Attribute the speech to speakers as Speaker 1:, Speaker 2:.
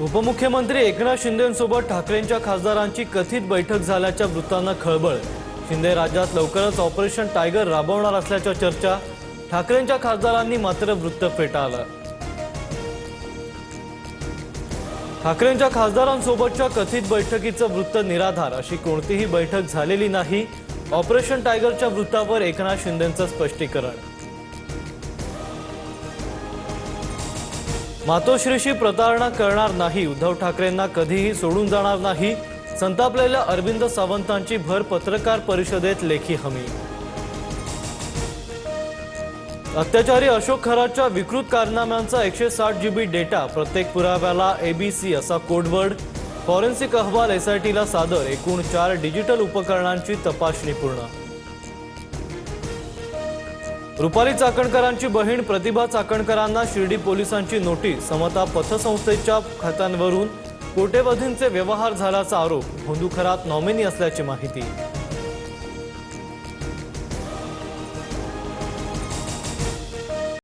Speaker 1: उपमुख्यमंत्री एकनाथ शिंदेंसोबत ठाकरेंच्या खासदारांची कथित बैठक झाल्याच्या वृत्तांना खळबळ। शिंदे राज्यात लवकरच ऑपरेशन टायगर राबवणार असल्याच्या चर्चा। ठाकरेंच्या खासदारांनी मात्र वृत्त फेटाळलं। ठाकरेंच्या खासदारांसोबतच्या कथित बैठकीचं वृत्त निराधार, अशी कोणतीही बैठक झालेली नाही। ऑपरेशन टायगरच्या वृत्तावर एकनाथ शिंदेंचं स्पष्टीकरण। मातोश्रीशी प्रतारणा करणार नाही, उद्धव ठाकरेंना कधीही सोडून जाणार नाही। संतापलेल्या अरविंद सावंतांची भर पत्रकार परिषदेत लेखी हमी। अत्याचारी अशोक खरातच्या विकृत कारनाम्यांचा 160 GB डेटा, प्रत्येक पुराव्याला ABC असा कोडवर्ड। फॉरेन्सिक अहवाल SITला सादर, एकूण 4 डिजिटल उपकरणांची तपासणी पूर्ण। रुपाली चाकणकरांची बहीण प्रतिभा चाकणकरांना शिर्डी पोलिसांची नोटीस। समता पतसंस्थेच्या खात्यांवरून कोट्यवधींचे व्यवहार झाल्याचा आरोप, होंदू खरात नॉमिनी असल्याची माहिती।